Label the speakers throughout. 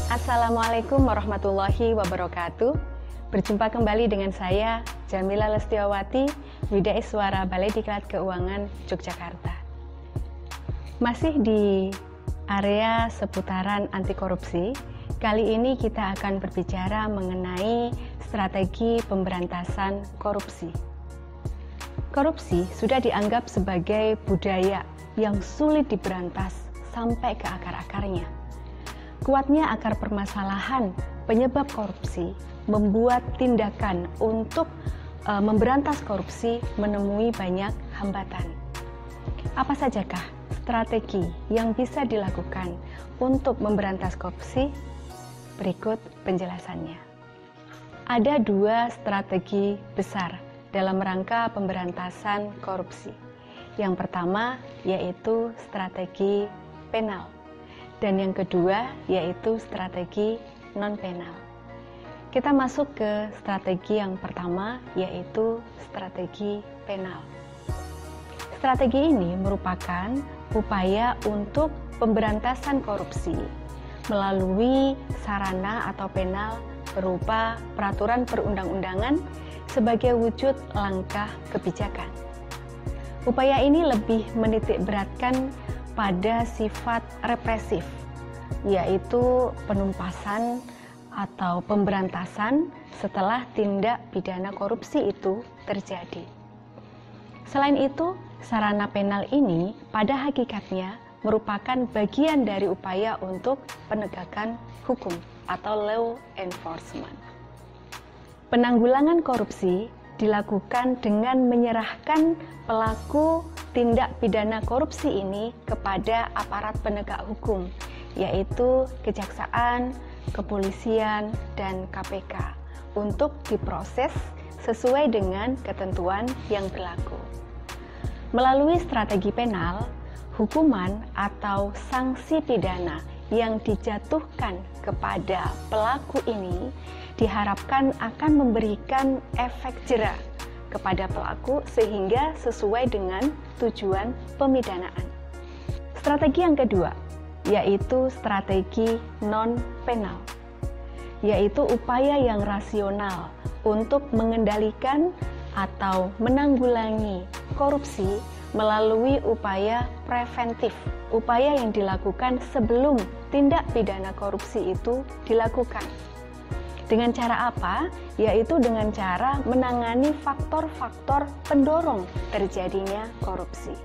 Speaker 1: Assalamualaikum warahmatullahi wabarakatuh. Berjumpa kembali dengan saya, Jamila Lestiawati, Widaiswara Balai Diklat Keuangan Yogyakarta. Masih di area seputaran anti korupsi, kali ini kita akan berbicara mengenai strategi pemberantasan korupsi. Korupsi sudah dianggap sebagai budaya yang sulit diberantas sampai ke akar-akarnya. Kuatnya akar permasalahan penyebab korupsi membuat tindakan untuk memberantas korupsi menemui banyak hambatan. Apa sajakah strategi yang bisa dilakukan untuk memberantas korupsi? Berikut penjelasannya. Ada dua strategi besar dalam rangka pemberantasan korupsi. Yang pertama yaitu strategi penal, dan yang kedua yaitu strategi non-penal. Kita masuk ke strategi yang pertama, yaitu strategi penal. Strategi ini merupakan upaya untuk pemberantasan korupsi melalui sarana atau penal berupa peraturan perundang-undangan sebagai wujud langkah kebijakan. Upaya ini lebih menitik beratkan pada sifat represif, yaitu penumpasan atau pemberantasan setelah tindak pidana korupsi itu terjadi. Selain itu, sarana penal ini pada hakikatnya merupakan bagian dari upaya untuk penegakan hukum atau law enforcement. Penanggulangan korupsi dilakukan dengan menyerahkan pelaku tindak pidana korupsi ini kepada aparat penegak hukum, yaitu kejaksaan, kepolisian, dan KPK untuk diproses sesuai dengan ketentuan yang berlaku. Melalui strategi penal, hukuman atau sanksi pidana yang dijatuhkan kepada pelaku ini diharapkan akan memberikan efek jera kepada pelaku sehingga sesuai dengan tujuan pemidanaan. Strategi yang kedua yaitu strategi non-penal, yaitu upaya yang rasional untuk mengendalikan atau menanggulangi korupsi melalui upaya preventif, upaya yang dilakukan sebelum tindak pidana korupsi itu dilakukan. Dengan cara apa? Yaitu dengan cara menangani faktor-faktor pendorong terjadinya korupsi.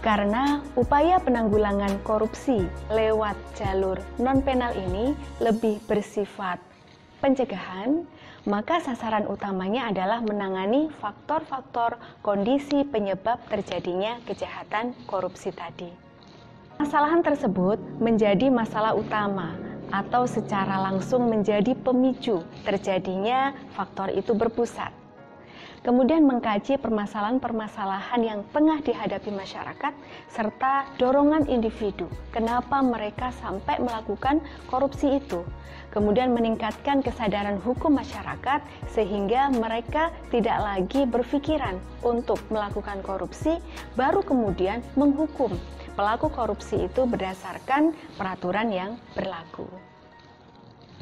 Speaker 1: Karena upaya penanggulangan korupsi lewat jalur non-penal ini lebih bersifat pencegahan, maka sasaran utamanya adalah menangani faktor-faktor kondisi penyebab terjadinya kejahatan korupsi tadi. Masalahan tersebut menjadi masalah utama atau secara langsung menjadi pemicu terjadinya faktor itu berpusat. Kemudian mengkaji permasalahan-permasalahan yang tengah dihadapi masyarakat serta dorongan individu, kenapa mereka sampai melakukan korupsi itu. Kemudian meningkatkan kesadaran hukum masyarakat sehingga mereka tidak lagi berpikiran untuk melakukan korupsi, baru kemudian menghukum pelaku korupsi itu berdasarkan peraturan yang berlaku.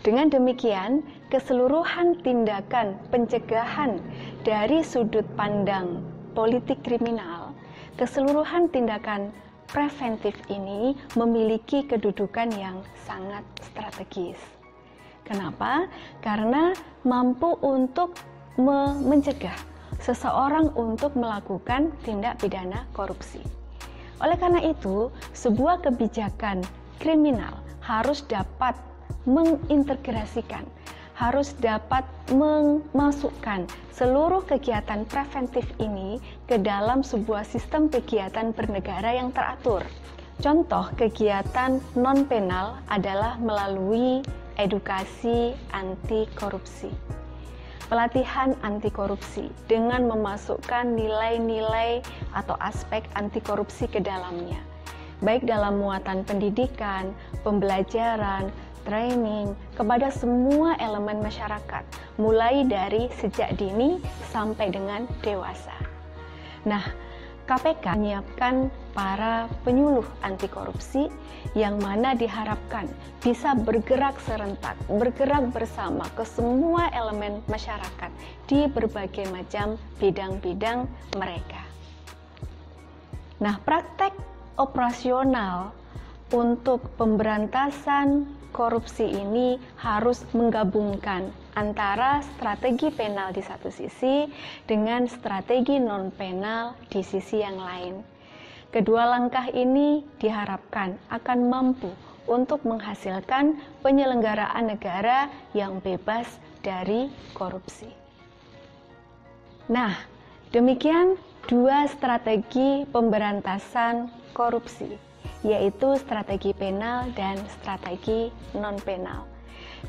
Speaker 1: Dengan demikian, keseluruhan tindakan pencegahan dari sudut pandang politik kriminal, keseluruhan tindakan preventif ini memiliki kedudukan yang sangat strategis. Kenapa? Karena mampu untuk mencegah seseorang untuk melakukan tindak pidana korupsi. Oleh karena itu, sebuah kebijakan kriminal harus dapat mengintegrasikan, harus dapat memasukkan seluruh kegiatan preventif ini ke dalam sebuah sistem kegiatan bernegara yang teratur. Contoh kegiatan non-penal adalah melalui edukasi anti korupsi, pelatihan anti korupsi dengan memasukkan nilai-nilai atau aspek anti korupsi ke dalamnya, baik dalam muatan pendidikan, pembelajaran, training kepada semua elemen masyarakat, mulai dari sejak dini sampai dengan dewasa. Nah, KPK menyiapkan para penyuluh anti korupsi yang mana diharapkan bisa bergerak serentak, bergerak bersama ke semua elemen masyarakat di berbagai macam bidang-bidang mereka. Nah, praktek operasional untuk pemberantasan korupsi ini harus menggabungkan antara strategi penal di satu sisi dengan strategi non-penal di sisi yang lain. Kedua langkah ini diharapkan akan mampu untuk menghasilkan penyelenggaraan negara yang bebas dari korupsi. Nah, demikian dua strategi pemberantasan korupsi, yaitu strategi penal dan strategi non-penal.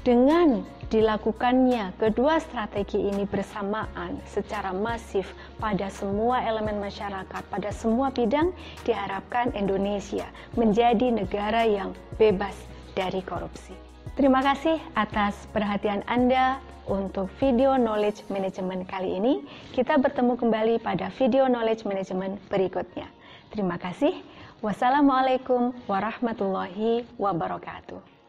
Speaker 1: Dengan dilakukannya kedua strategi ini bersamaan secara masif pada semua elemen masyarakat, pada semua bidang, diharapkan Indonesia menjadi negara yang bebas dari korupsi. Terima kasih atas perhatian Anda untuk video knowledge management kali ini. Kita bertemu kembali pada video knowledge management berikutnya. Terima kasih. Wassalamualaikum warahmatullahi wabarakatuh.